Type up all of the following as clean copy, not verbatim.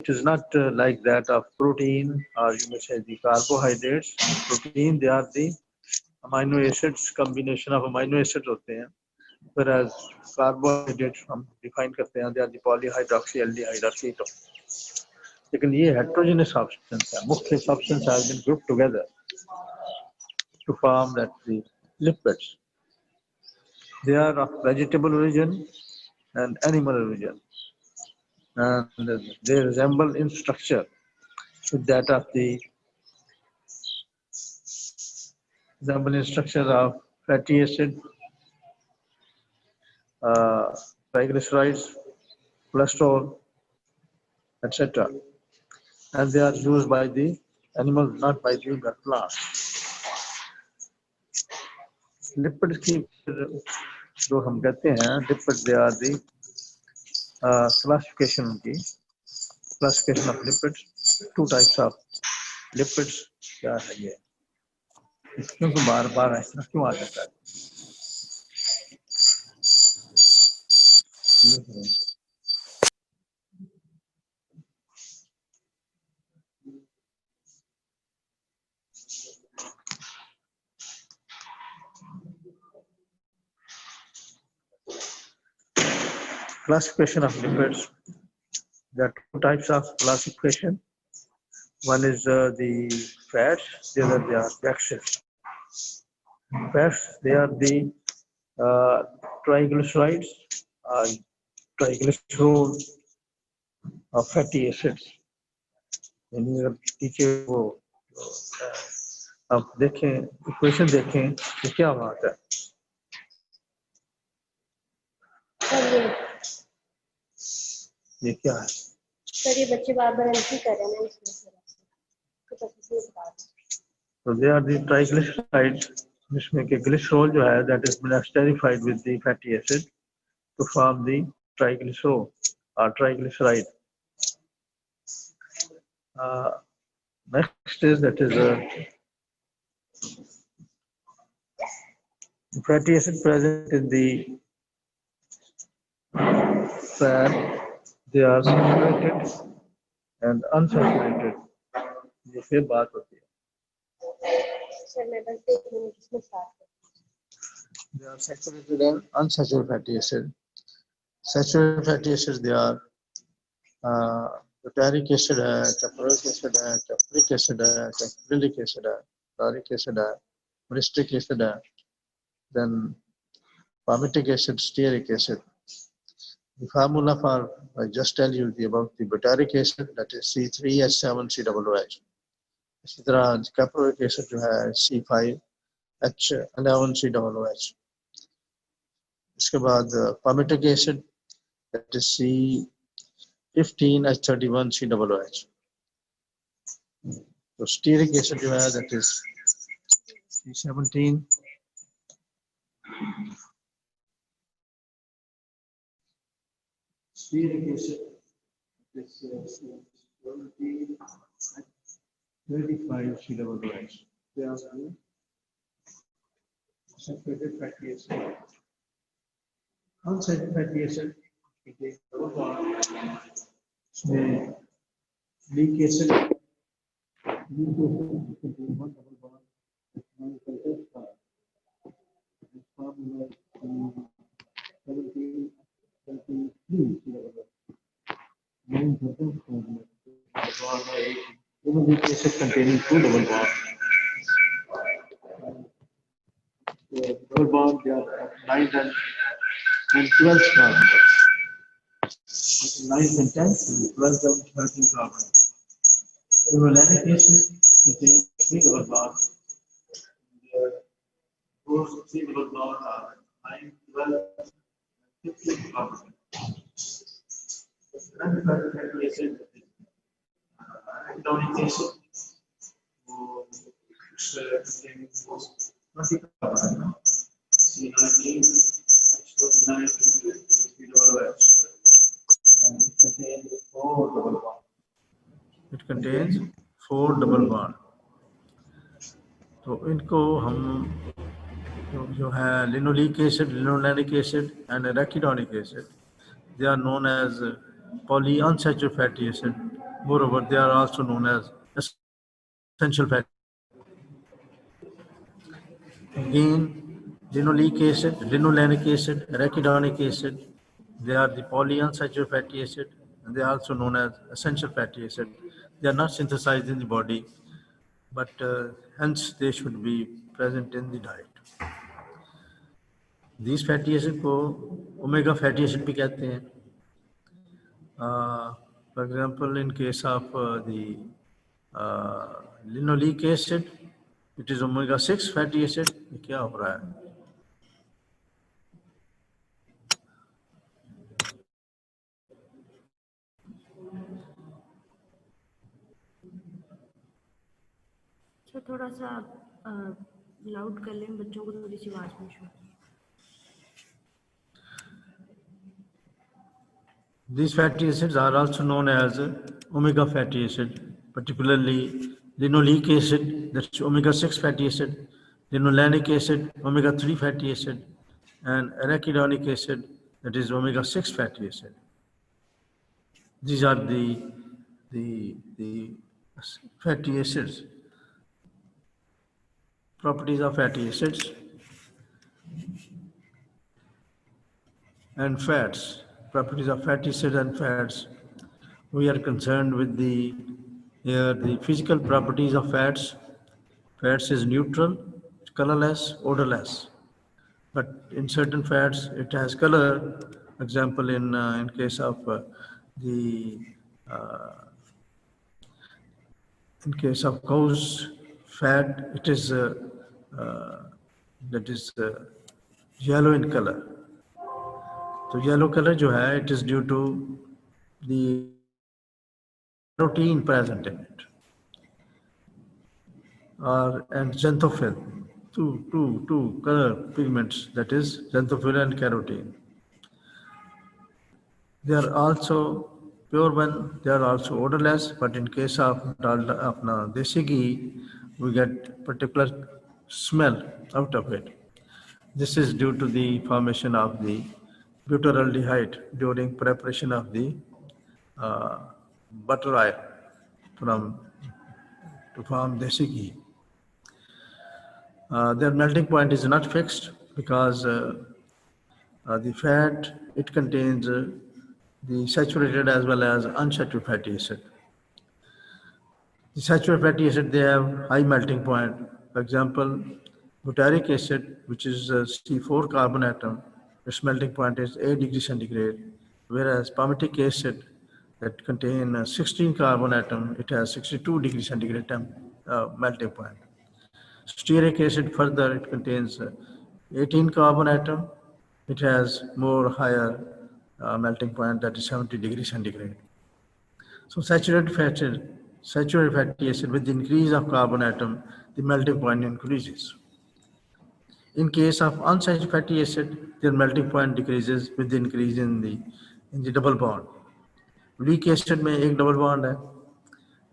is not like that of protein, or you may say the carbohydrates. Protein, they are the amino acids, combination of amino acids होते हैं, whereas carbohydrates हम define करते हैं, they are the polyhydroxyaldehyde or ketone. लेकिन ये heterogeneous substance है, मुख्य substance has been grouped together to form that the lipids. They are of vegetable origin and animal origin, and they resemble in structure with that of the fatty acid, triglycerides, cholesterol, etc. And they are used by the animals, not by the plants. Lipids की जो हम कहते हैं, lipids, they are the classification of lipids. Two types of lipids क्या है ये? क्योंकि बार-बार ऐसा क्यों आ जाता है? Classification of lipids. There are two types of classification. One is the fats, the other they are gases. Fats, they are the triglycerides, triglycerol, fatty acids. पीछे वो अब देखें, इक्वेशन देखें तो क्या बात है? ये क्या है? सर ये बच्चे बार-बार एंट्री कर रहे हैं इसमें कुछ अच्छे से बता दो. So they are the triglycerides, जिसमें के glycerol जो है, that is esterified with the fatty acid to form the triglycerol or triglyceride. Next is that is fatty acid present in the fat. They are saturated and unsaturated. ये फिर बात होती है. Sir मैं बस देखूं किसमें स्टार्ट करूं. They are saturated and unsaturated fatty acid. Saturated fatty acids, they are butyric acid है, caproic acid है, capric acid है, caprylic acid है, lauric acid है, myristic acid है, then palmitic acid, stearic acid. The formula for, I just tell you about the butyric acid, that is C3H7COOH. इसी तरह caproic acid जो है C5H11COOH. इसके बाद palmitic acid, that is C15H31COOH. तो stearic acid जो है, that is C17. Stearic acid, this C35COOH. They are the saturated fatty acid. Unsaturated fatty acid, it is double bond. Leak acid, one double bond. This formula is 17. 9 weak acid containing two double bonds. Double bond, they are 9 and 12 carbon. 9 and 10 and 12 and 13 carbon. Linoleic acid contains 3 double bonds. Those 3 double bonds are 9, 12, and 15 carbon. Fatty acid, arachidonic acid, contains 20 carbon. C19, H29, COOH. And it contains 4 double bonds. It contains 4 double bonds. तो इनको हम जो है linoleic acid, linolenic acid, and arachidonic acid, they are known as polyunsaturated fatty acid Moreover, they are also known as essential fatty. Again, linoleic acid, linolenic acid, arachidonic acid, they are the polyunsaturated fatty acid, and they are also known as essential fatty acid. They are not synthesized in the body, but hence they should be present in the diet. These fatty acid को omega fatty acid भी कहते हैं. For example, in case of the linoleic acid, it is omega-6 fatty acid. ये क्या हो रहा है? तो थोड़ा सा लाउड कर लें, बच्चों को थोड़ी सी आवाज में show. These fatty acids are also known as omega fatty acid, particularly linoleic acid, that's omega-6 fatty acid, linolenic acid, omega-3 fatty acid, and arachidonic acid, that is omega-6 fatty acid. These are the fatty acids. Properties of fatty acids and fats. Properties of fatty acids and fats. We are concerned with the physical properties of fats. Fats is neutral, colorless, odorless. But in certain fats, it has color. Example, in case of the in case of cow's fat, it is that is yellow in color. So yellow color जो है, it is due to the protein present in it, and xanthophyll, two color pigments, that is xanthophyll and carotene. They are also pure one, they are also odorless, but in case of dalda, apna desi ghee, we get particular smell out of it. This is due to the formation of the butyraldehyde during preparation of the butter oil to form desi ghee. Their melting point is not fixed because the fat, it contains the saturated as well as unsaturated fatty acid. The saturated fatty acid, they have high melting point. For example, butyric acid, which is a C4 carbon atom, its melting point is 8 degrees centigrade, whereas palmitic acid that contain 16 carbon atom, it has 62 degrees centigrade melting point. Stearic acid, further, it contains 18 carbon atom, it has more higher melting point, that is 70 degrees centigrade. So saturated fatty acid, with the increase of carbon atom, the melting point increases. In case of unsaturated fatty acid, their melting point decreases with the increase in the double bond. Weak acid में एक double bond है,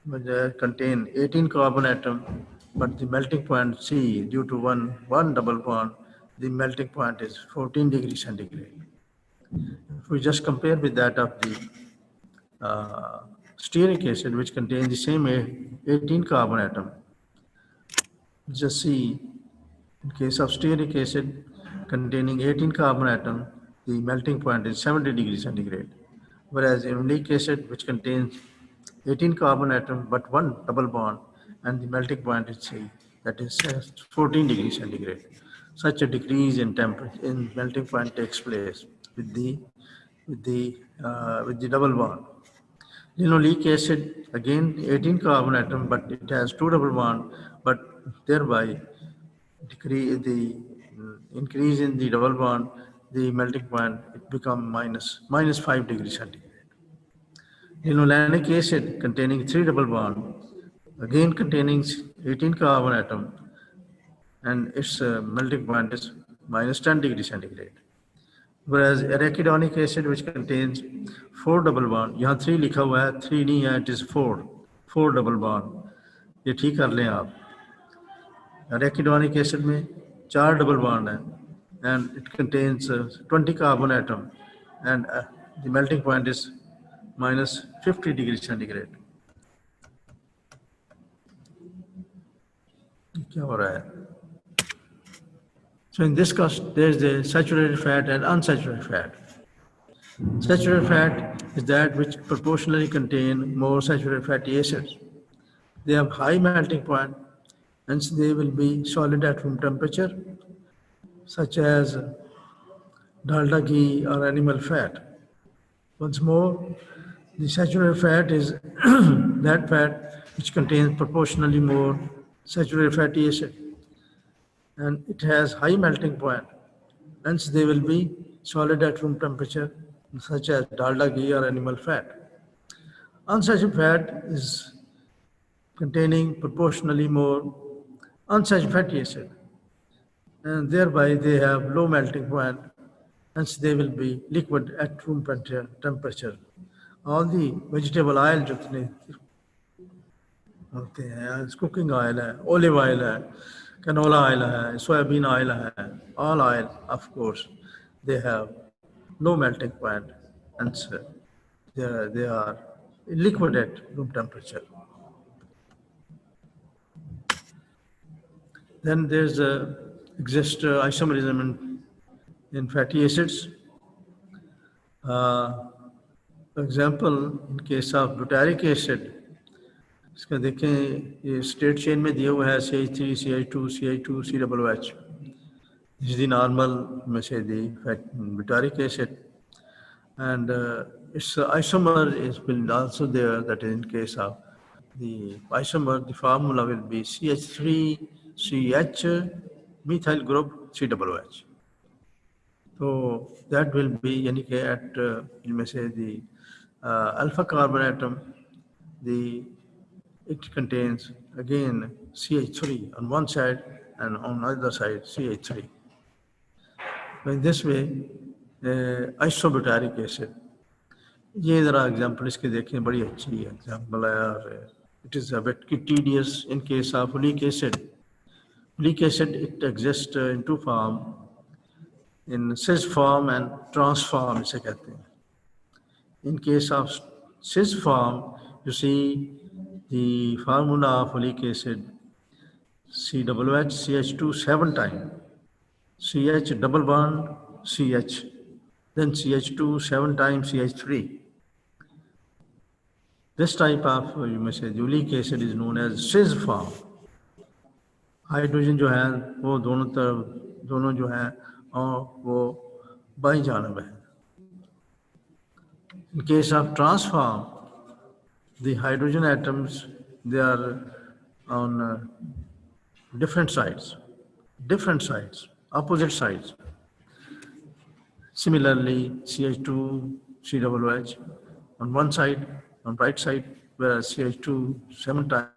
which contain 18 carbon atom, but the melting point C, due to one double bond, the melting point is 14 degrees centigrade. If we just compare with that of the stearic acid, which contains the same 18 carbon atom, just see, in case of stearic acid containing 18 carbon atom, the melting point is 70 degrees centigrade. Whereas in linoleic acid, which contains 18 carbon atom but one double bond, and the melting point is C, that is 14 degrees centigrade. Such a decrease in temperature in melting point takes place with the double bond. Linoleic acid, again 18 carbon atom, but it has two double bond, but thereby decrease the increase in the double bond, the melting point, it become minus 5 degrees centigrade. Linolenic acid containing three double bond, again containing 18 carbon atom, and its melting point is minus 10 degrees centigrade. Whereas arachidonic acid, which contains four double bond, यहाँ 3 लिखा हुआ है, 3 नहीं है, it is 4 double bond. ये ठीक कर लें आप. Arachidonic acid में 4 double bond है, and it contains 20 carbon atom, and the melting point is minus 50 degrees centigrade. क्या हो रहा है? So in this case, there is the saturated fat and unsaturated fat. Saturated fat is that which proportionally contain more saturated fatty acids. They have high melting point, hence they will be solid at room temperature, such as dalda ghee or animal fat. Once more, the saturated fat is that fat which contains proportionally more saturated fatty acid, and it has high melting point. Hence, they will be solid at room temperature, such as dalda ghee or animal fat. Unsaturated fat is containing proportionally more unsaturated fatty acid, and thereby they have low melting point, hence they will be liquid at room temperature. All the vegetable oil जितने होते हैं, cooking oil है, olive oil है, canola oil है, soybean oil है, all oil, of course, they have low melting point, hence they are liquid at room temperature. Then there's exist isomerism in fatty acids. For example, in case of butyric acid, इसका देखें ये straight chain में दिया हुआ है CH3, CH2, CH2, COOH. This is the normal, say the butyric acid, and its isomer is will also there. That is in case of the isomer, the formula will be CH3CH methyl group COOH. So that will be यानी कि at इनमें से the alpha carbon atom, the it contains again CH3 on one side and on the other side CH3. So in this way, isobutyric acid. ये ज़रा example इसके देखें, बड़ी अच्छी एग्जाम्पल है और it is a bit tedious in case of oleic acid. Oleic acid, it exists in two form, in cis form and trans form इसे कहते हैं. In case of cis form, you see the formula of oleic acid, COOH, CH2 7 times, CH double bond, CH, then CH2 7 times CH3. This type of, you may say, the oleic acid is known as cis form. Hydrogen जो है वो दोनों तरफ, दोनों जो है और वो बाईं जानब है. In case of transform, the hydrogen atoms, they are on different sides, opposite sides. Similarly, CH2, COOH on one side, on right side, whereas CH2 7 times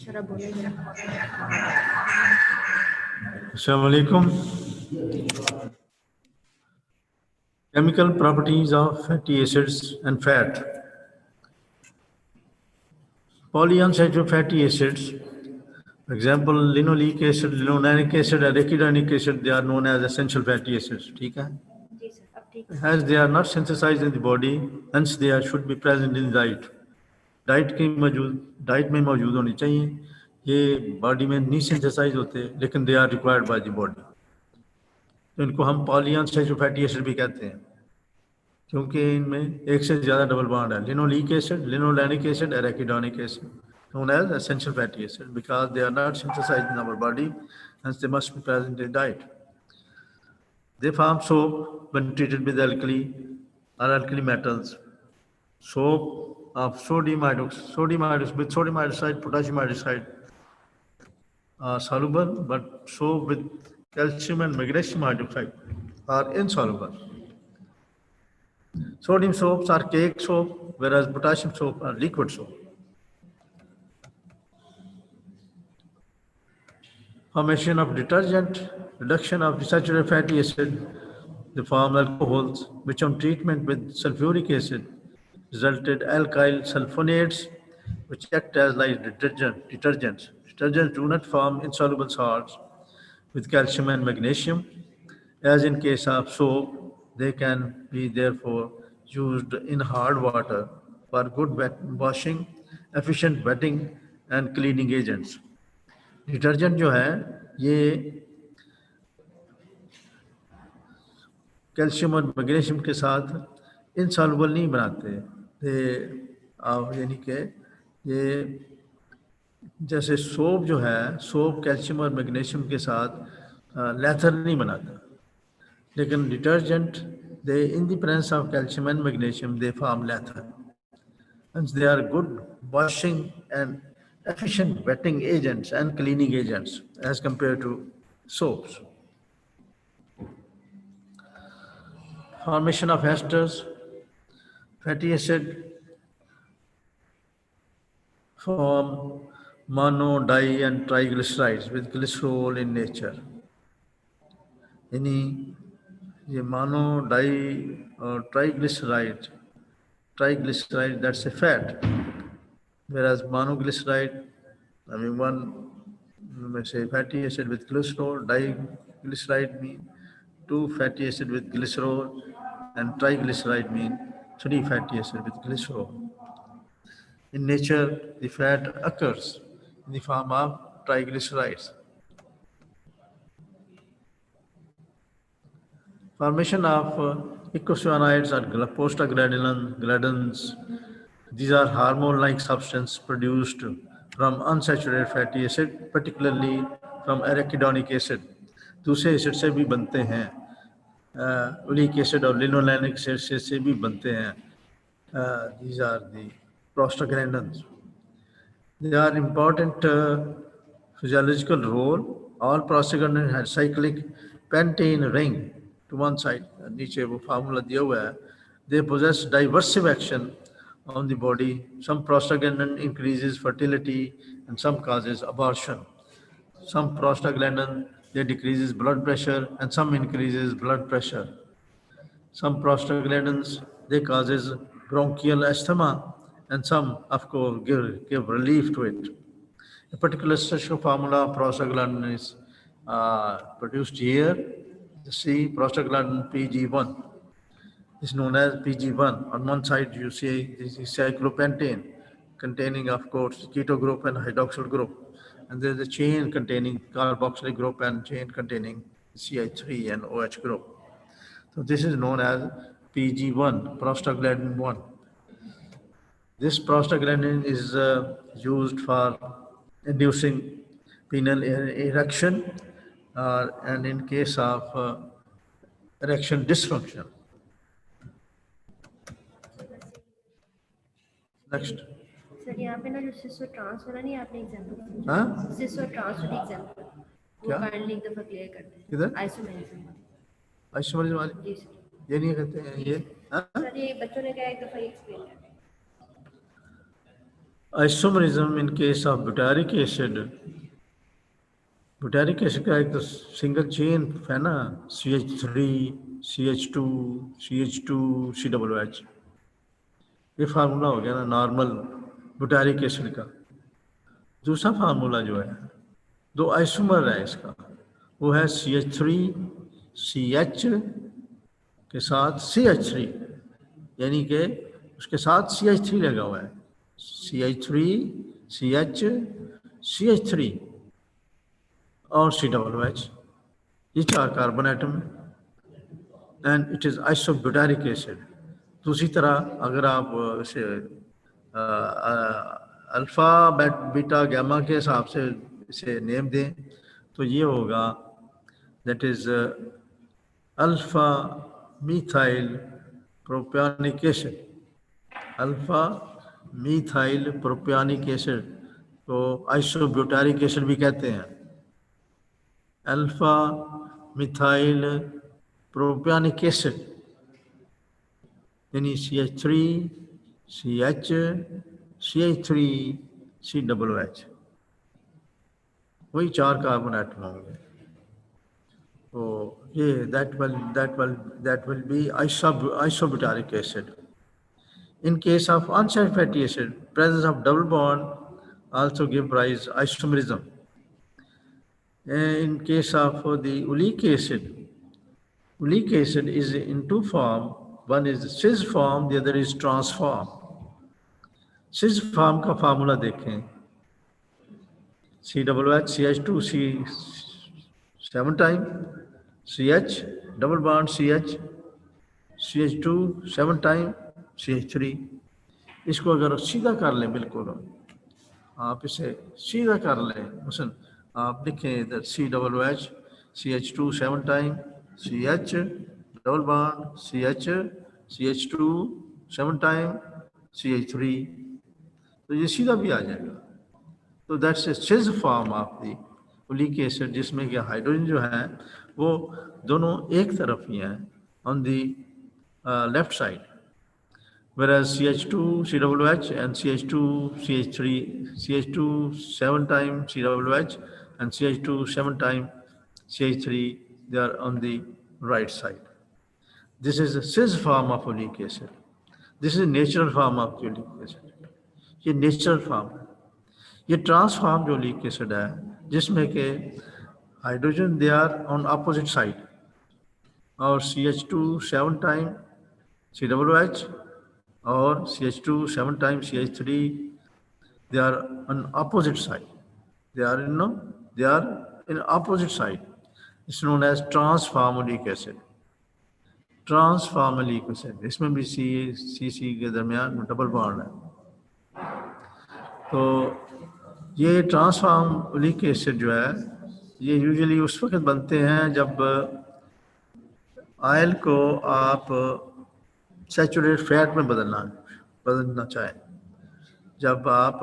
sir आप बोले जरा। Assalamu alaikum. Chemical properties of fatty acids and fat. Polyunsaturated fatty acids, for example, linoleic acid, linolenic acid, arachidonic acid, they are known as essential fatty acids. ठीक है? जी sir अब ठीक है। As they are not synthesized in the body, hence they should be present in the diet. Diet में मौजूद होनी चाहिए। ये बॉडी में नहीं सिंथेसाइज होते, लेकिन they are required by the body. तो इनको हम पॉलीअनसैचुरेटेड फैटी एसिड भी कहते हैं, क्योंकि इनमें एक से ज़्यादा डबल बॉन्ड है। Linoleic acid, linolenic acid, arachidonic acid, known as essential fatty acid, because they are not synthesized in our body, hence they must be present in diet. They form soap when treated with alkali or alkali metals. Soap of sodium hydroxide with sodium hydroxide, potassium hydroxide are soluble, but soap with calcium and magnesium hydroxide are insoluble. Sodium soaps are cake soap, whereas potassium soap are liquid soap. Formation of detergent, reduction of saturated fatty acid, they form alcohols, which on treatment with sulfuric acid resulted alkyl sulfonates, which act as like detergents. Detergents do not form insoluble salts with calcium and magnesium. As in case of soap, they can be therefore used in hard water for good washing, efficient wetting and cleaning agents. Detergent जो है ये calcium और magnesium के साथ insoluble नहीं बनाते। यानी कि ये जैसे सोप जो है, सोप कैल्शियम और मैग्नीशियम के साथ लेथर नहीं बनाता, लेकिन detergent they in the presence of calcium and magnesium they form लेथर, and they are good washing and efficient wetting agents and cleaning agents as compared to soaps. Formation of esters, fatty acid form mono, di and triglycerides with glycerol in nature. यानी ये mono, di or triglyceride, that's a fat, whereas monoglyceride, I mean one, let's say fatty acid with glycerol, diglyceride mean 2 fatty acid with glycerol, and triglyceride mean 3 fatty acid with glycerol. In nature, the fat occurs in the form of triglycerides. Formation of eicosanoids or prostaglandins. These are hormone-like substances produced from unsaturated fatty acid, particularly from arachidonic acid. दूसरे acid से भी बनते हैं, oleic acid और linolenic acid से भी बनते हैं. These are the prostaglandins. They are important physiological role. All prostaglandins have cyclic pentane ring to one side. नीचे वो फार्मूला दिया हुआ है. They possess diversive action on the body. Some prostaglandin increases fertility and some causes abortion. Some prostaglandin they decreases blood pressure and some increases blood pressure. Some prostaglandins they causes bronchial asthma and some of course give relief to it. A particular statistical formula of prostaglandin is produced here. You see prostaglandin PG1 is known as PG1. On one side you see this is cyclopentane containing of course keto group and hydroxyl group. And there is a chain containing carboxylic group and chain containing CH3 and OH group. So this is known as PG1, prostaglandin 1. This prostaglandin is used for inducing penile erection and in case of erection dysfunction. Next. Sir यहाँ पे ना जो सिसो trans वाला नहीं आपने example हाँ? सिसो trans वाली example वो क्या? काइंडली एक दफा क्लियर कर दें. किधर? आइसोमेरिज्म. आइसोमेरिज्म वाली जी सर. ये नहीं कहते हैं ये. हाँ? सर ये बच्चों ने क्या एक दफा एक्सप्लेन कर. Isomerism in case of butyric acid का एक तो सिंगल चेन है ना, CH3 CH2 CH2 COOH, ये फार्मूला हो गया ना नॉर्मल बुटारिक एसिड का। दूसरा फार्मूला जो है, दो आइसोमर है इसका, वो है CH3 CH के साथ CH3, यानी कि उसके साथ CH3 लगा हुआ है, CH3 CH CH3 और COOH, ये 4 carbon atom and it is isobutyric acid. दूसरी तरह अगर आप इसे अल्फा बीटा गामा के हिसाब से इसे नेम दें तो ये होगा, that is alpha methyl propionic acid, alpha methyl propionic acid तो आइसोब्यूटारिक एसिड भी कहते हैं। अल्फा मिथाइल प्रोपियोनिक एसिड यानी CH3 CH CH3 COOH, वही 4 कार्बन एटम होंगे। तो ये that will be isobutaric acid. In case of unsaturated fatty acid, presence of double bond also give rise isomerism. In case of the oleic acid is in two form. One is cis form, the other is trans form. cis form का formula देखें, COOH CH2 7 time CH double bond CH CH2 7 time CH3। इसको अगर सीधा कर लें, बिल्कुल आप इसे सीधा कर लें, मसलन आप लिखें इधर COOH CH2 7 time CH double bond CH CH2 7 time CH3, तो ये सीधा भी आ जाएगा। तो दैट्स ए सिज form of the oleic acid, जिसमें कि हाइड्रोजन जो है वो दोनों एक तरफ ही हैं on the left side, whereas CH2 COOH and CH2 CH3 CH2 7 time COOH and CH2 7 time CH3, they are on the right side. This is a cis form of oleic acid. This is natural form of oleic acid. ये natural form है। ये transform जो oleic acid है जिसमें के hydrogen they are on opposite side और CH2 7 time COOH और CH2 7 time CH3, they are on opposite side. They are in opposite side. It's known as transform oleic acid. Transform oleic acid, इसमें भी CC के दरमियान double bond है। तो ये transform oleic acid जो है ये यूजुअली उस वक्त बनते हैं जब ऑयल को आप सैचुरेटेड फैट में बदलना चाहें। जब आप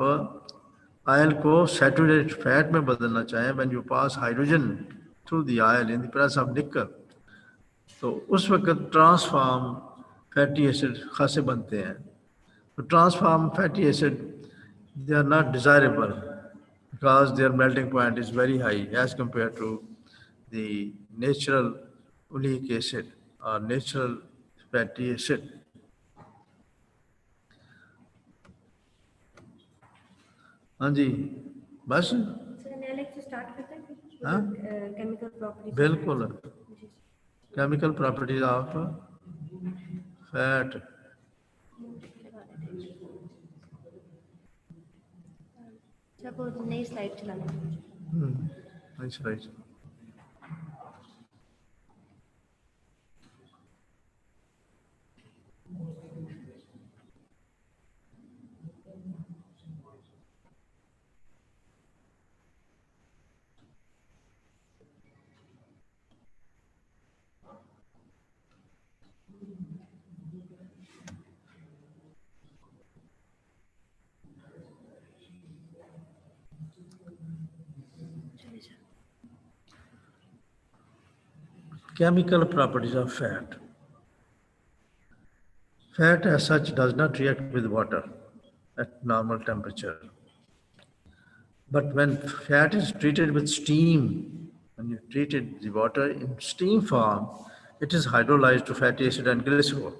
ऑयल को सैचुरेटेड फैट में बदलना चाहें, when you pass hydrogen through the oil in the presence of निकल, तो उस वक्त ट्रांसफॉर्म फैटी एसिड खासे बनते हैं। तो transform fatty acid they are not desirable because their melting point is very high as compared to the natural oleic acid or natural fatty acid. हाँ जी, बस स्टार्ट करते हैं। हाँ केमिकल प्रॉपर्टीज, बिल्कुल, केमिकल प्रॉपर्टीज ऑफ फैट। सब नई slide चलाना। Nice right. Chemical properties of fat. Fat as such does not react with water. at normal temperature. But when fat is treated with steam, when you treated the water in steam form, it is hydrolyzed to fatty acid and glycerol.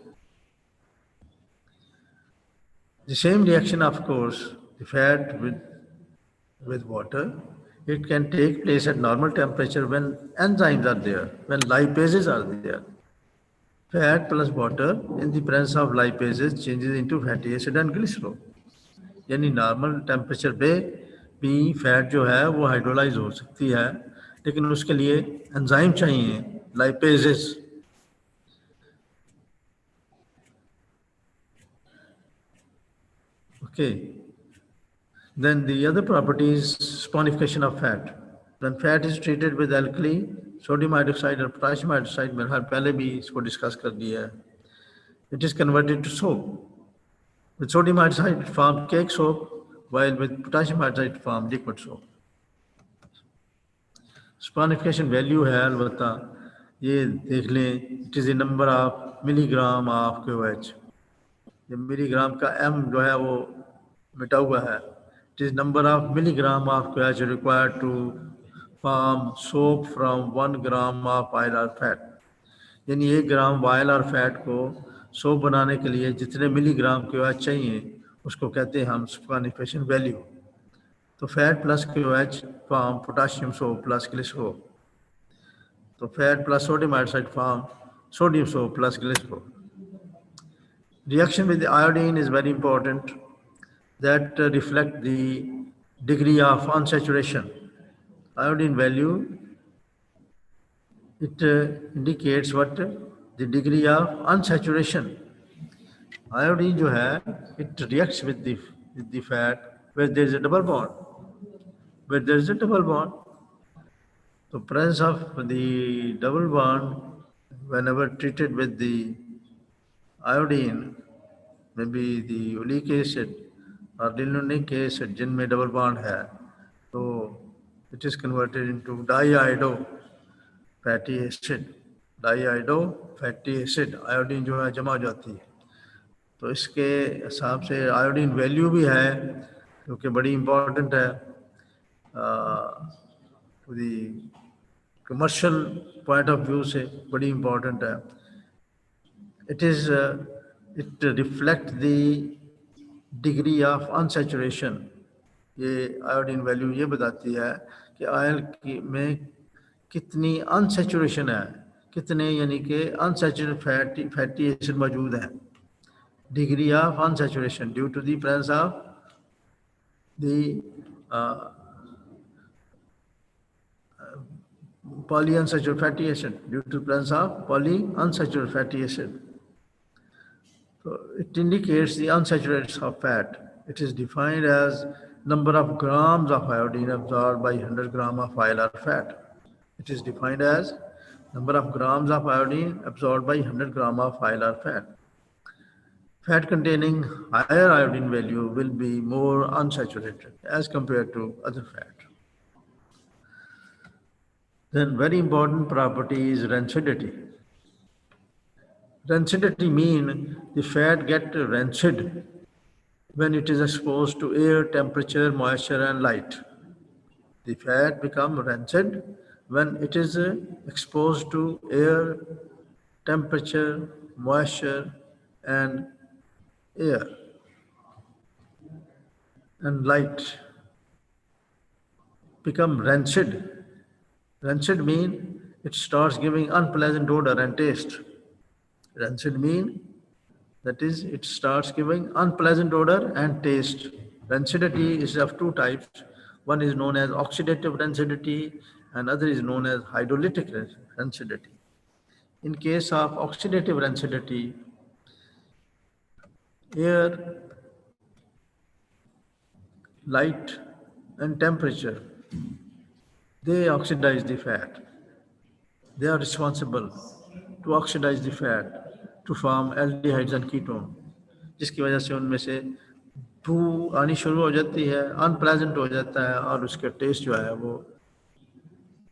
The same reaction, of course, the fat with water, it can take place at normal temperature when enzymes are there, when lipases are there. Fat plus water in the presence of lipases changes into fatty acid and glycerol. यानी normal temperature पे भी fat जो है वो hydrolyse हो सकती है, लेकिन उसके लिए एंजाइम चाहिए, lipases. Okay. Then the other property is saponification of fat. When fat is treated with alkali, sodium hydroxide or potassium hydroxide, मैंने पहले भी इसको डिस्कस कर दिया है, it is converted to soap. With sodium hydroxide it forms cake soap, while with potassium hydroxide it forms liquid soap. Saponification value है अलबत्ता ये देख लें, it is the number of milligram of KOH. ये milligram का m जो है वो मिटा हुआ है. It is number of milligram of KOH required to form soap from 1 gram of oil or fat. यानी 1 ग्राम ऑयल और फैट को सोप बनाने के लिए जितने मिलीग्राम KOH चाहिए उसको कहते हैं हम saponification वैल्यू. तो fat plus KOH form potassium soap plus glycerol. तो fat plus sodium hydroxide form sodium soap plus glycerol. Reaction with the iodine is very important. That reflect the degree of unsaturation. Iodine value, it indicates what the degree of unsaturation. Iodine जो है, it reacts with the fat where there is a double bond. Where there is a double bond, the presence of the double bond, whenever treated with the iodine, maybe the oleic acid or linoleic acid जिनमें double bond है, तो it is converted into diiodo fatty acid. diiodo fatty acid, iodine जो है जमा हो जाती है. तो इसके हिसाब से आयोडीन वैल्यू भी है क्योंकि बड़ी इम्पोर्टेंट है, दी कमर्शियल पॉइंट ऑफ व्यू से बड़ी इम्पोर्टेंट है. It is it reflects the degree of unsaturation. ये आयोडीन वैल्यू ये बताती है कि ऑयल में कितनी अनसेचुरेशन है, कितने यानी कि अनसेचुरेटेड फैटी एसिड मौजूद हैं. Degree of unsaturation due to the presence of the polyunsaturated fatty acid, due to presence of polyunsaturated fatty acid. So it indicates the unsaturated of fat. It is defined as number of grams of iodine absorbed by 100 gram of oil or fat. It is defined as number of grams of iodine absorbed by 100 gram of oil or fat. Fat containing higher iodine value will be more unsaturated as compared to other fat. Then very important property is rancidity. Rancidity means the fat gets rancid when it is exposed to air, temperature, moisture and light. The fat becomes rancid when it is exposed to air, temperature, moisture and air and light. Become rancid. Rancid means it starts giving unpleasant odor and taste. Rancid means that is it starts giving unpleasant odor and taste. Rancidity is of two types. One is known as oxidative rancidity and other is known as hydrolytic rancidity. In case of oxidative rancidity, air, light and temperature, they oxidize the fat. They are responsible to oxidize the fat to form aldehydes and ketone, जिसकी वजह से उनमें से बू आनी शुरू हो जाती है, अनप्लेजेंट हो जाता है और उसका टेस्ट जो है वो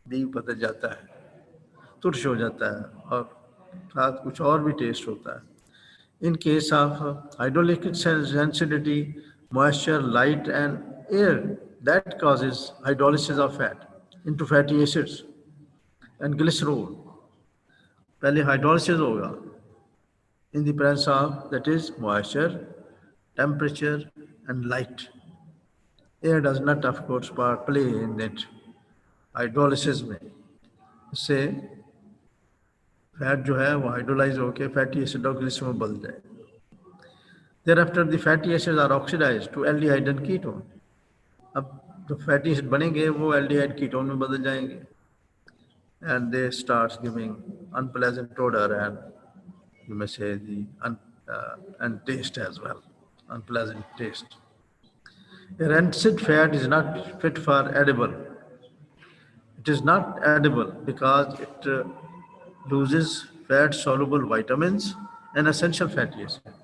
भी बदल जाता है, तुर्श हो जाता है और साथ कुछ और भी टेस्ट होता है. In case of hydrolytic rancidity, moisture, light, and air. That causes hydrolysis of fat into fatty acids and glycerol. पहले hydrolysis होगा in the presence of, that is, moisture, temperature, and light. Air does not, of course, play in that hydrolysis में. इससे fat जो है वो hydrolyse होकर fatty acid और glycerol बन जाए. Thereafter the fatty acids are oxidized to aldehyde and ketone. अब जो फैटी एसिड बनेंगे वो एल्डिहाइड कीटोन में बदल जाएंगे. And they start giving unpleasant odor and you may say and taste as well, unpleasant taste. A rancid fat is not fit for edible. It is not edible because it loses fat soluble vitamins and essential fatty acids.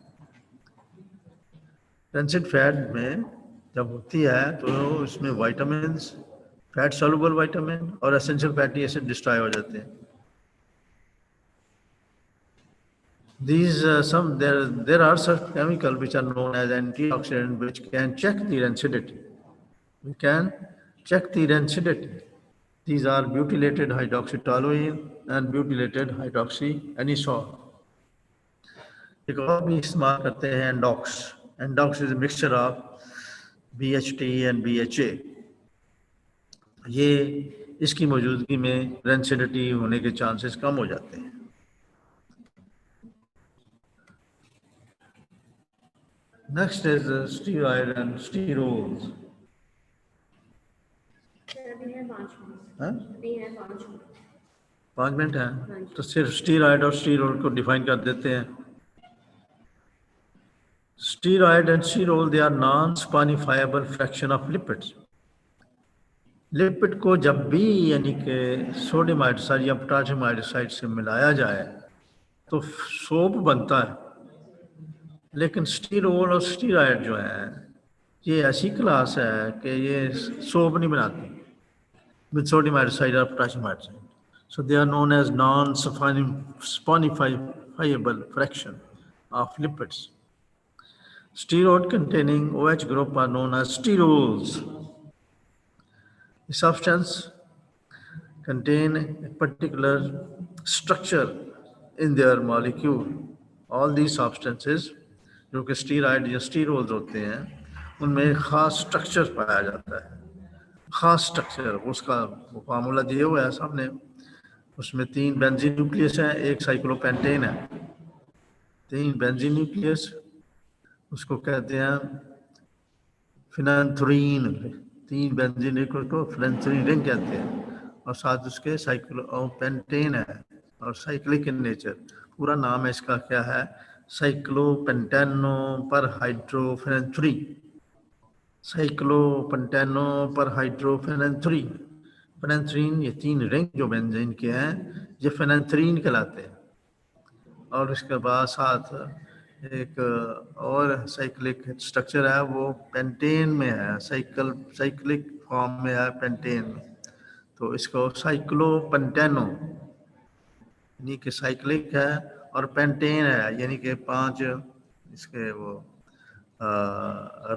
Rancid fat में जब होती है तो उसमें vitamins, fat soluble vitamin और essential fatty acid destroy हो जाते हैं. These there are such chemicals which are known as antioxidants which can check the rancidity. We can check the rancidity. These are butylated hydroxytoluene and butylated hydroxyanisole. एक और भी इस्तेमाल करते हैं Endox. Endox is mixture of BHT and BHA. ये इसकी मौजूदगी में रेंसिडिटी होने के चांसेस कम हो जाते हैं. Next is steroid and sterols. अभी है 5 मिनट. हाँ, अभी है 5 मिनट. 5 मिनट है तो सिर्फ स्टीरॉयड और स्टीरोल को डिफाइन कर देते हैं. Steroid and sterol, they are non-spanifiable fraction of lipids. Lipid को जब भी यानी कि सोडियम हाइड्रोक्साइड या पोटेशियम हाइड्रोक्साइड से मिलाया जाए तो सोप बनता है. लेकिन स्टीरोल और स्टीरॉयड जो है ये ऐसी क्लास है कि ये सोप नहीं बनाती विद सोडियम हाइड्रोक्साइड और potassium hydroxide. So they are known as non-spanifiable fraction of lipids. Steroid containing OH group are known as sterols. The substance contain a particular structure in their molecule. All these substances जो कि steroid या sterols होते हैं उनमें एक खास structure पाया जाता है. खास स्ट्रक्चर उसका फार्मूला दिया हुआ है सामने. उसमें 3 बेंजीन न्यूक्लियस है, एक साइक्लोपेंटेन है. 3 बेंजीन न्यूक्लियस उसको कहते हैं फिनांथ्रीन. 3 बेंजीन को फिनांथ्रीन रिंग कहते हैं और साथ उसके साइक्लोपेंटेन है और साइक्लिक इन नेचर. पूरा नाम है इसका क्या है? साइक्लोपेंटेनो पर हाइड्रोफिनेंथ्री. साइक्लोपेंटेनो पर हाइड्रोफिनेंथ्री. फिनांथ्रीन ये 3 रिंग जो बेंजीन के हैं ये फिनांथ्रीन कहलाते हैं. और इसके बाद साथ एक और साइक्लिक स्ट्रक्चर है वो पेंटेन में है. साइक्लिक फॉर्म में है पेंटेन में. तो इसको साइक्लोपेंटेनो यानी कि साइक्लिक है और पेंटेन है यानी कि 5 इसके वो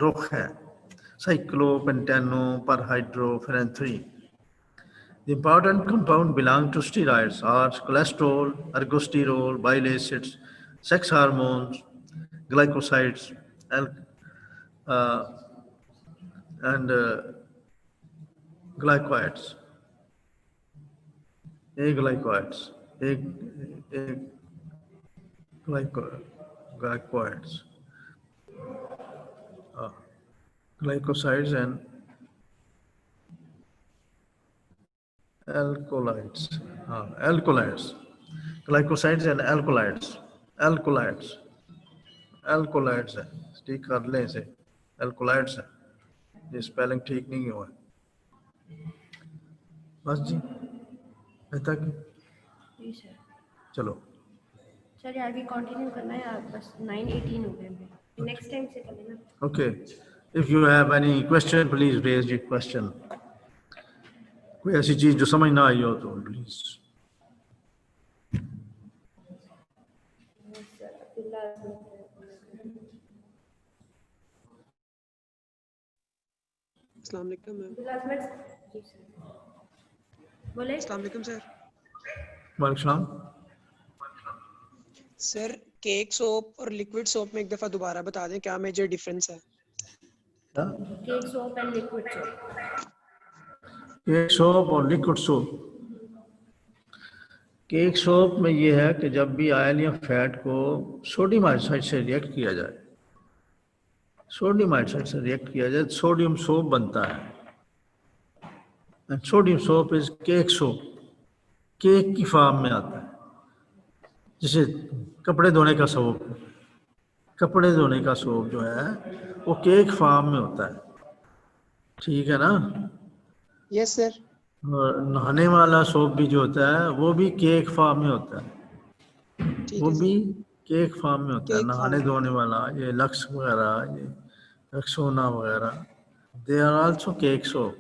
रुख है. साइक्लोपेंटेनो पर हाइड्रोफिनेंथ्री. The important compound belong to steroids are cholesterol, ergosterol, bile acids, sex hormones, glycosides, uh, and glycoids. Aglycoids. Glycoids. Glycosides and alkaloids. Alkaloids. Glycosides and alkaloids. Alkaloids. Alkaloids है. ठीक कर लें इसे. Alkaloids है. ये स्पेलिंग ठीक नहीं हुआ. बस जी तक. जी सर. चलो. सर यार भी कंटिन्यू करना है यार. बस 9:18 हो गए. नेक्स्ट टाइम से कर लेना. Okay. If you have any question, please raise your question. कोई ऐसी चीज जो समझ ना आई हो तो प्लीज. सर अब्दुल्ला अस्सलाम वालेकुम मैम। क्लासमेट्स जी सर बोले। अस्सलाम वालेकुम सर। वालेकुम। सर केक सोप और लिक्विड सोप में एक दफ़ा दोबारा बता दें क्या मेजर डिफरेंस है? Cake soap and liquid soap. Cake soap और लिक्विड सोप। केक सोप में ये है कि जब भी ऑयल या फैट को सोडियम हाइड्रोक्साइड से रिएक्ट किया जाए, सोडियम हाइड्रोक्साइड से रिएक्ट किया जाए, सोडियम सोप बनता है। And sodium soap is cake soap, cake की फॉर्म में आता है। जैसे कपड़े धोने का सोप, कपड़े धोने का सोप जो है वो केक फॉर्म में होता है, ठीक है ना। Yes sir. और नहाने वाला सोप भी जो होता है वो भी केक फॉर्म में होता है, ठीक वो है भी सर। केक फॉर्म में होता है। केक नहाने फॉर्म। धोने वाला ये लक्स वगैरह, ये रक्सोना वगैरह, they are also cake soap.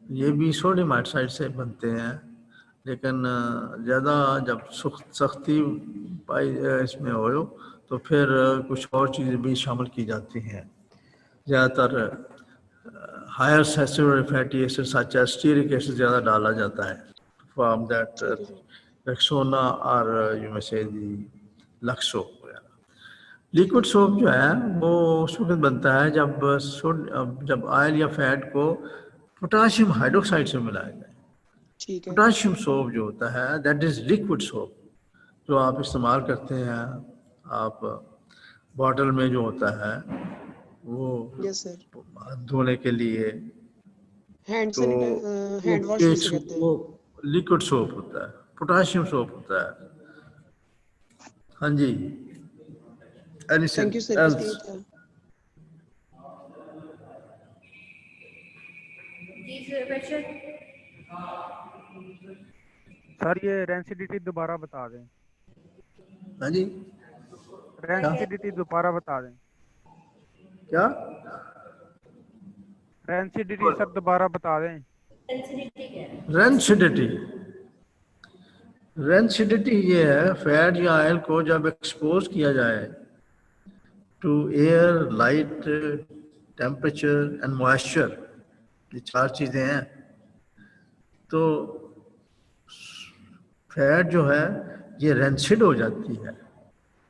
ये भी सोडियम हाइड्रोक्साइड से बनते हैं, लेकिन ज़्यादा जब सख्ती पाई इसमें हो तो फिर कुछ और चीज़ें भी शामिल की जाती हैं। ज़्यादातर higher saturated fatty acid such as stearic acid ज़्यादा डाला जाता है फ्रॉम दैट ठीक है सर। रेक्सोना और यू मे से दी लक्सो वगैरह। लिक्विड सोप जो है वो उस वक्त बनता है जब ऑयल या फैट को पोटाशियम हाइड्रोक्साइड से मिलाया जाए। ठीक है। पोटाशियम सोप जो होता है दैट इज लिक्विड सोप, जो आप इस्तेमाल करते हैं आप बॉटल में जो होता है वो यस सर। हाथ धोने के लिए, हैंड तो वो हैंड वॉश केक जिसे सोप, कहते हैं। वो लिक्विड सोप होता है, पोटाशियम सोप होता है। हाँ जी, थैंक यू एनीथिंग सर, बस एल्स? यही था। जी सर क्वेश्चन। सर ये रेंसिडिटी दोबारा बता दें। हाँ जी, क्या रेंसिडिटी दोबारा बता दें। क्या? रेंसिडिटी सर दोबारा बता दें। सेंसिटिविटी क्या है? रेंसिडिटी, रेंसिडिटी ये है फैट या ऑयल को जब एक्सपोज किया जाए to air, light, temperature and moisture, ये चार चीज़ें हैं, तो फैट जो है ये रेंसिड हो जाती है।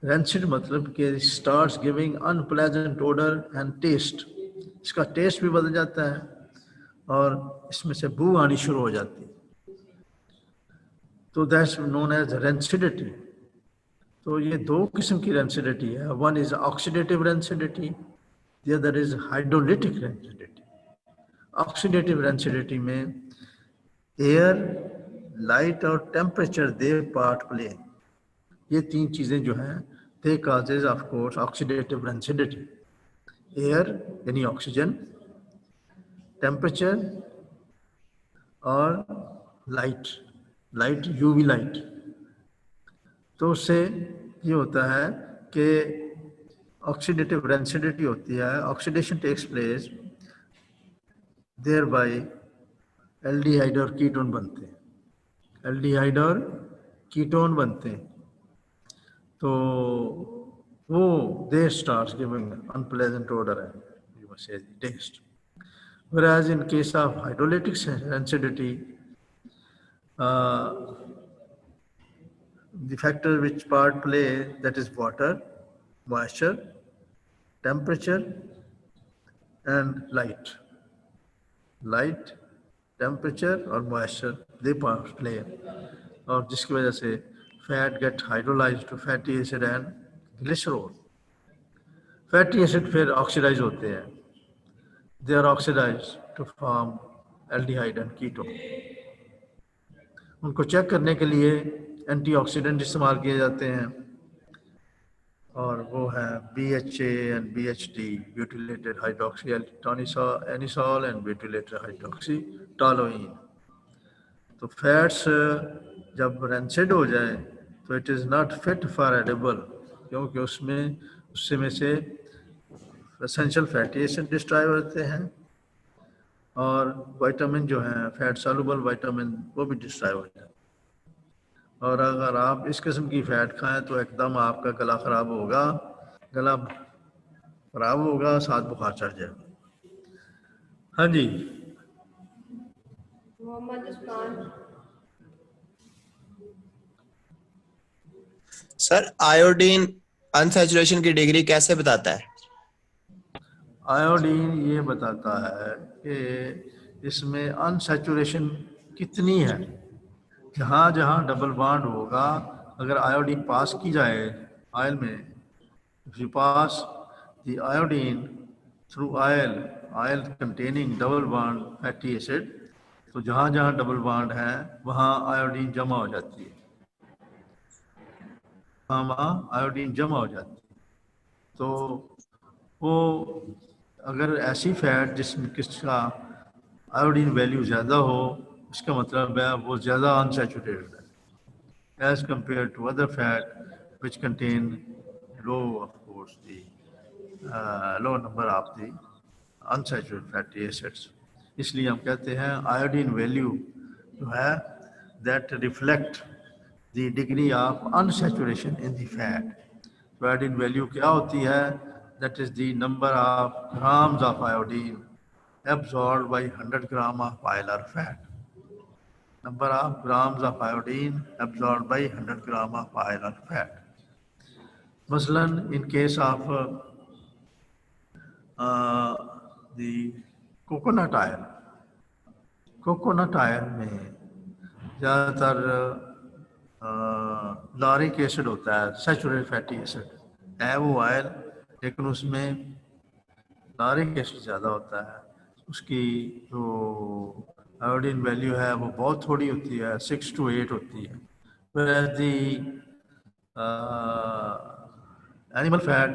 रेंसिड मतलब कि starts giving unpleasant odour and taste, इसका टेस्ट भी बदल जाता है और इसमें से बू आनी शुरू हो जाती है, तो दैट्स नोन एज रेंसिडिटी। तो ये दो किस्म की रेंसिडिटी है, one is oxidative rancidity, the other is hydrolytic rancidity. Oxidative rancidity में एयर, लाइट और टेम्परेचर दे पार्ट प्ले, ये तीन चीज़ें जो हैं they causes of course oxidative rancidity. Air यानी ऑक्सीजन, टेम्परेचर और लाइट, लाइट यूवी लाइट, तो उससे ये होता है कि ऑक्सीडेटिव रेंसिडिटी होती है, ऑक्सीडेशन टेक्स प्लेस, देयर बाय एल्डिहाइड और कीटोन बनते हैं, एल्डिहाइड और कीटोन बनते हैं, तो वो they starts giving unpleasant odour and you must say taste. Whereas in case of hydrolytic sensitivity, the factor which part play, that is water, moisture, temperature and light. Light, temperature और moisture they part play, और जिसकी वजह से fat get hydrolyzed to fatty acid and glycerol. Fatty acid फिर oxidize होते हैं, they are oxidized to form aldehyde and ketone. उनको check करने के लिए एंटीऑक्सीडेंट इस्तेमाल किए जाते हैं, और वो है BHA and BHT, butylated hydroxy anisole and butylated hydroxy toluene. तो फैट्स जब रेंसिड हो जाए तो it is not fit for edible, क्योंकि उससे में से एसेंशियल फैटी एसिड डिस्ट्रॉय होते हैं और विटामिन जो हैं फैट सॉल्युबल विटामिन वो भी डिस्ट्रॉय हो जाते हैं। और अगर आप इस किस्म की फैट खाएं तो एकदम आपका गला ख़राब होगा, गला ख़राब होगा, साथ बुखार चढ़ जाएगा। हाँ जी, Mohammed Usman. Sir iodine unsaturation की डिग्री कैसे बताता है? आयोडीन ये बताता है कि इसमें अनसैचुरेशन कितनी है। जहाँ जहाँ डबल बॉन्ड होगा, अगर आयोडीन पास की जाए ऑयल में, if you pass the iodine through oil containing double bond fatty acid, तो जहाँ जहाँ डबल बॉन्ड है वहाँ आयोडीन जमा हो जाती है, वहाँ आयोडीन जमा हो जाती है। तो वो अगर ऐसी फैट जिसमें किसका आयोडीन वैल्यू ज़्यादा हो, इसका मतलब है वो ज़्यादा अनसैचुरेटेड है as compared to other fat which contain low, of course, the low number of the unsaturated fatty acids. इसलिए हम कहते हैं आयोडीन वैल्यू जो है that reflect the degree of unsaturation in the fat. तो आयोडीन वैल्यू क्या होती है? That is the number of grams of iodine absorbed by 100 gram of oil or fat. Number of grams of iodine absorbed by 100 gram of oil or fat. Maslan, in case of the coconut oil में ज़्यादातर lauric acid होता है, saturated fatty acid है वो oil, लेकिन उसमें lauric acid ज़्यादा होता है। उसकी जो आयोडीन वैल्यू है वो बहुत थोड़ी होती है, 6 to 8 होती है। Whereas the एनिमल फैट,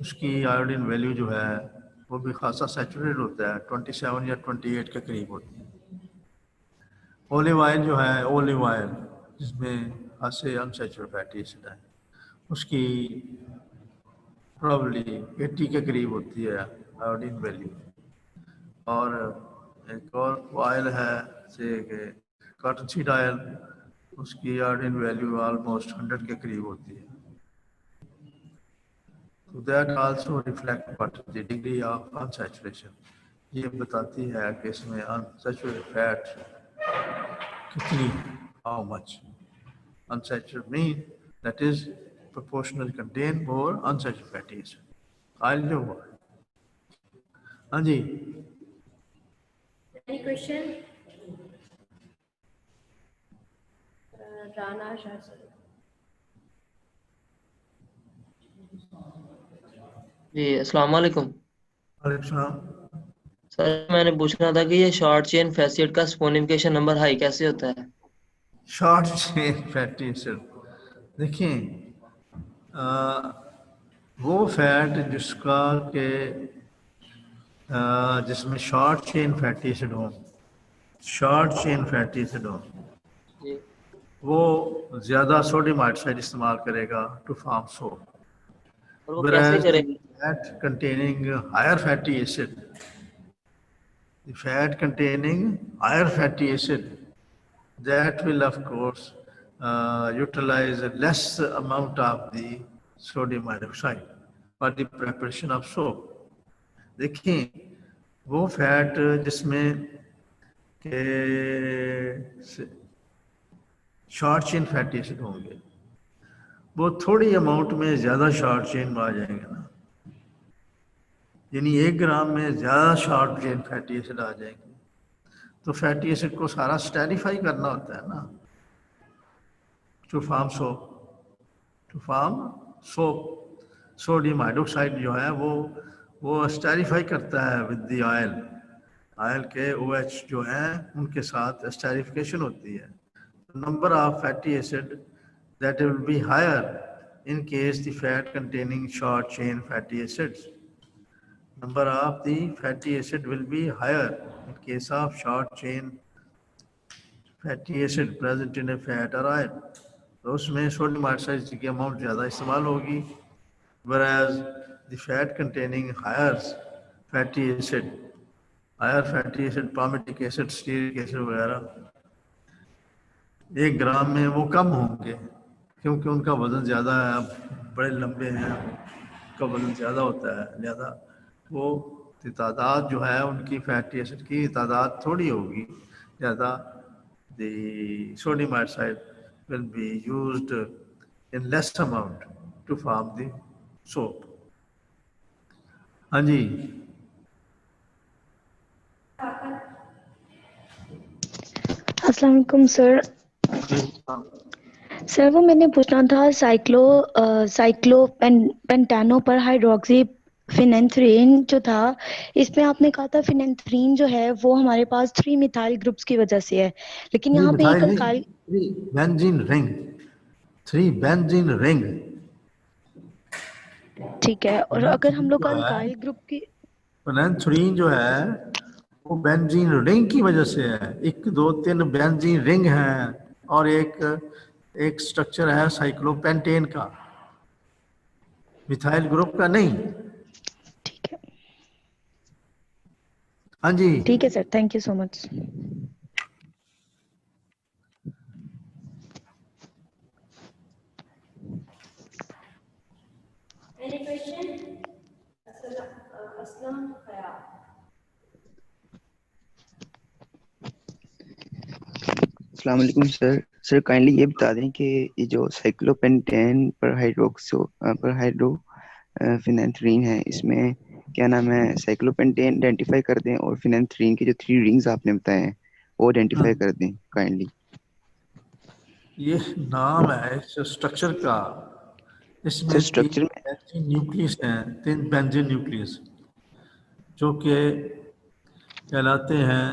उसकी आयोडीन वैल्यू जो है वो भी खासा सैचुरेटेड होता है, 27 या 28 के करीब होती है। ओलिव ऑयल जो है, ओलिव ऑयल जिसमें खासे अनसैचुरेटेड फैटी एसिड है, उसकी प्रॉब्ली 80 के करीब होती है आयोडीन वैल्यू। और एक और ऑयल है जैसे कि कॉटन सीड ऑयल, उसकी आयोडीन वैल्यू ऑलमोस्ट 100 के करीब होती है। तो that also reflect what the degree of unsaturation. ये बताती है कि इसमें अनसैचुरेटेड फैट कितनी, how much unsaturated mean that is proportionally contain more unsaturated fatty acid. Oil जो हुआ। हाँ जी, Any question? Rana Shah sir. जी अस्सलाम वालेकुम। वालेकुम सलाम। सर मैंने पूछना था कि ये शॉर्ट चेन फैसिड का स्पोनिफिकेशन नंबर हाई कैसे होता है? शॉर्ट चेन फैटी एसिड, देखिए वो फैट जिसका के जिसमें शॉर्ट चेन फैटी एसिड हो, शॉर्ट चेन फैटी एसिड हो, जी वो ज़्यादा सोडियम हाइड्रोक्साइड इस्तेमाल करेगा टू फॉर्म सोप। और वो कैसे Whereas the करेंगे? fat containing higher fatty acid, the fat containing higher fatty acid, that will of course utilize a less amount of the sodium hydroxide for the preparation of soap. देखिए वो fat जिसमें के short chain fatty acid होंगे, वो थोड़ी amount में ज़्यादा short chain में आ जाएंगे ना, यानी 1 ग्राम में ज़्यादा शॉर्ट चेन फैटी एसिड आ जाएंगे। तो फैटी एसिड को सारा स्टेरिफाई करना होता है ना, to form soap. Sodium hydroxide जो है वो स्टेरिफाई करता है विद द ऑयल के OH जो हैं उनके साथ स्टेरिफिकेशन होती है। Number of fatty acid that will be higher in case the fat containing short chain fatty acids. Number of the fatty acid will be higher in case of short chain fatty acid present in a fat or oil. तो उसमें sodium hydroxide की amount ज़्यादा इस्तेमाल होगी, whereas the fat containing higher fatty acid, palmitic acid, stearic acid वगैरह 1 ग्राम में वो कम होंगे, क्योंकि उनका वज़न ज़्यादा है, बड़े लंबे हैं, उनका वज़न ज़्यादा होता है, लिहाजा वो तो तादाद जो है उनकी फैटी एसिड की तादाद थोड़ी होगी ज़्यादा. The sodium hydroxide will be used in less amount to form the soap. हाँ जी. अस्सलाम वालेकुम सर. सर वो मैंने पूछना था साइक्लोपेंटानो पर हाइड्रोक्सी फिनेंथ्रीन जो था, इसमें आपने कहा था फिनेंथ्रीन जो है वो हमारे पास 3 मिथाइल ग्रुप्स की वजह से है, लेकिन यहाँ पे एक अल्काइल थ्री बेंजीन रिंग. ठीक है, और अगर हम लोग अल्काइल ग्रुप की फिनेंथ्रीन जो है वो बेंजीन रिंग की वजह से है. 1 2 3 बेंजीन रिंग है और एक स्ट्रक्चर है साइक्लोपेंटेन का, मिथाइल ग्रुप का नहीं. ठीक है. हाँ जी. ठीक है sir, thank you so much. Any question? Aslam Khaya. अस्सलाम वालेकुम सर काइंडली ये बता दें कि ये जो साइक्लोपेंटेन पर हाइड्रोफिनेंथ्रीन है, इसमें क्या नाम है, साइक्लोपेंटेन आइडेंटिफाई कर दें और फिनेंथ्रीन के जो 3 रिंग्स आपने बताए हैं वो आइडेंटिफाई कर दें काइंडली. ये नाम है इस स्ट्रक्चर का. इसमें स्ट्रक्चर में बेंजीन न्यूक्लियस हैं, 3 बेंजीन न्यूक्लियस जो कि कहलाते हैं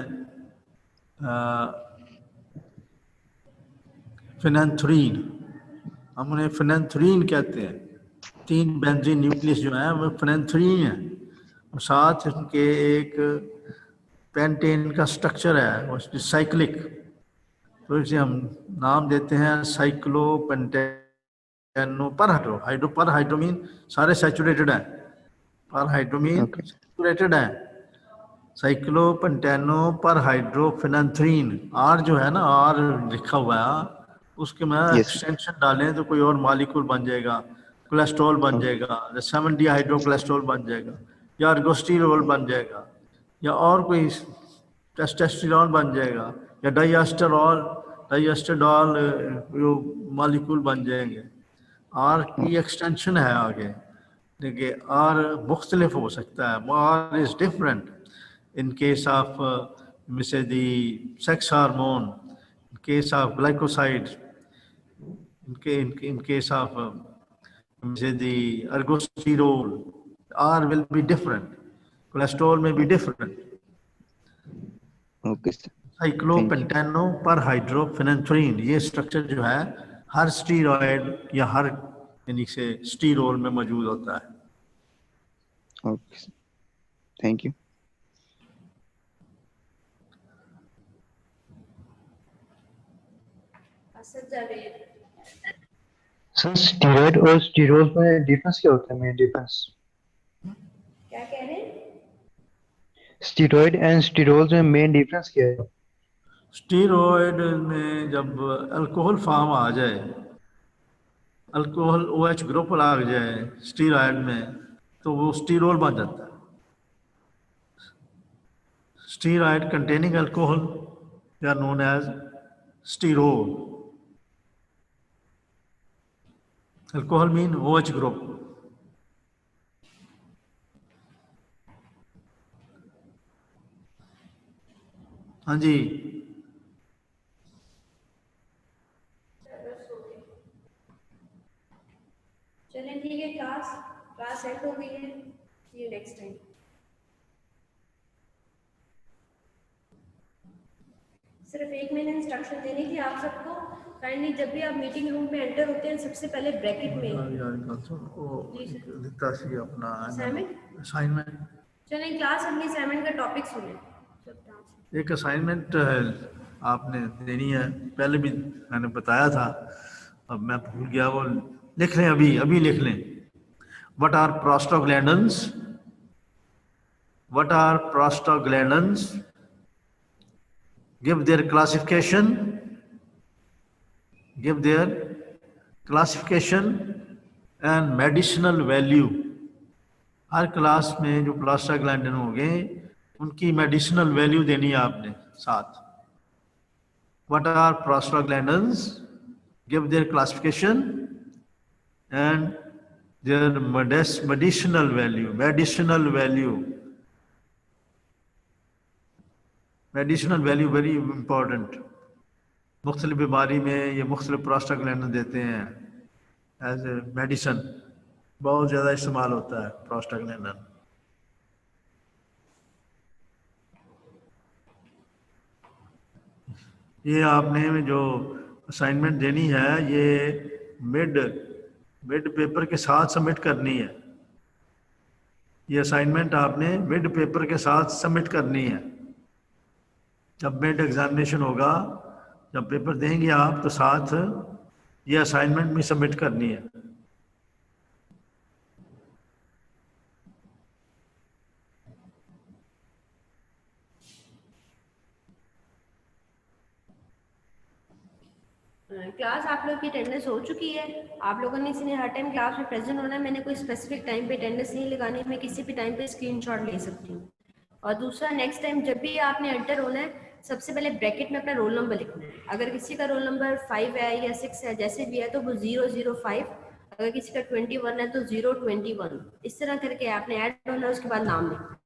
फिनेंथ्रीन. हम उन्हें फिनेंथ्रीन कहते हैं. 3 बेंजीन न्यूक्लियस जो हैं वो फिनेंथ्रीन है और साथ उनके एक पेंटेन का स्ट्रक्चर है वो साइक्लिक. तो इसे हम नाम देते हैं साइक्लोपेंटेनो पर हाइड्रो. पर हाइड्रोमीन सारे सैचुरेटेड हैं, पर हाइड्रोमीन सैचुरेटेड है. साइक्लोपेंटेनो पर हाइड्रोफिनेंथ्रीन. आर जो है ना, आर लिखा हुआ है, उसके में एक्सटेंशन डालें तो कोई और मॉलिक्यूल बन जाएगा, कोलेस्ट्रॉल बन जाएगा, 7 हाइड्रोकोलेस्ट्रॉल बन जाएगा, या अर्गोस्टिरोल बन जाएगा, या और कोई टेस्टोस्टेरोन बन जाएगा, या डाइएस्टेरॉल मॉलिक्यूल बन जाएंगे. आर की एक्सटेंशन है आगे, देखिए आर मुख्तलिफ हो सकता है. R is different in case of say the sex hormone, in case of glycosides, in case of say the ergosterol, R will be different, cholesterol may be different. Okay sir. Cyclopentanoperhydrophenanthrene ये structure जो है हर steroid या हर यानी से sterol में मौजूद होता है. Okay sir, thank you. Sir steroid और स्टीरोल में डिफरेंस क्या होता है? मेन डिफरेंस क्या कह रहे हैं? स्टीरॉयड एंड स्टीरोल में मेन डिफरेंस क्या है? स्टीरॉयड में जब अल्कोहल फॉर्म आ जाए, अल्कोहल OH ग्रुप लग जाए स्टीरॉयड में, तो वो स्टीरोल बन जाता है. Steroid containing alcohol they are known as sterol. Alcohol mean OH group. हाँ जी. चलें ठीक है, क्लास एंड हो गई है. सी यू नेक्स्ट टाइम. सिर्फ एक मैंने इंस्ट्रक्शन देनी थी आप सबको. काइंडली जब भी आप मीटिंग रूम में एंटर होते हैं सबसे पहले ब्रैकेट में अपना असाइनमेंट. चलें क्लास अपनी असाइनमेंट का टॉपिक सुने. एक असाइनमेंट आपने देनी है, पहले भी मैंने बताया था, अब मैं भूल गया. वो लिख लें, अभी लिख लें. What are prostaglandins? What are prostaglandins? Give their classification. Give their classification and medicinal value. हर क्लास में जो प्रोस्टाग्लैंडिन होंगे उनकी मेडिसिनल वैल्यू देनी है आपने साथ। What are prostaglandins, give their classification and their medicinal value. Medicinal value very important. मुख्तलिफ बीमारी में ये मुख्तलिफ प्रोस्टाग्लैंडिन देते हैं एज ए मेडिसन, बहुत ज़्यादा इस्तेमाल होता है प्रोस्टाग्लैंडिन। ये आपने जो असाइनमेंट देनी है ये मिड पेपर के साथ सबमिट करनी है। ये असाइनमेंट आपने मिड पेपर के साथ सबमिट करनी है। जब मिड एग्जामिनेशन होगा, जब पेपर देंगे आप, तो साथ ये असाइनमेंट भी सबमिट करनी है। क्लास आप लोग की अटेंडेंस हो चुकी है। आप लोगों ने इसने हर टाइम क्लास में प्रेजेंट होना है। मैंने कोई स्पेसिफिक टाइम पे अटेंडेंस नहीं लगानी, मैं किसी भी टाइम पे स्क्रीनशॉट ले सकती हूँ। और दूसरा, नेक्स्ट टाइम जब भी आपने एंटर होना है, सबसे पहले ब्रैकेट में अपना रोल नंबर लिखना है। अगर किसी का रोल नंबर 5 है या 6 है, जैसे भी है, तो वो 005, अगर किसी का 21 है तो 021, इस तरह करके आपने ऐड होना है, उसके बाद नाम लिखना।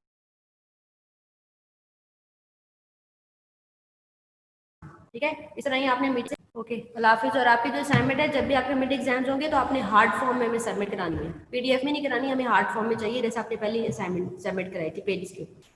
ठीक है, इस तरह ही आपने मिड से ओके अल्लाह हाफिज़। और आपकी जो असाइनमेंट है, जब भी आपके मिड एग्जाम्स होंगे तो आपने हार्ड फॉर्म में हमें सबमिट करानी है, PDF में नहीं करानी, हमें हार्ड फॉर्म में चाहिए, जैसे आपने पहले असाइनमेंट सबमिट कराई थी पेज के ऊपर।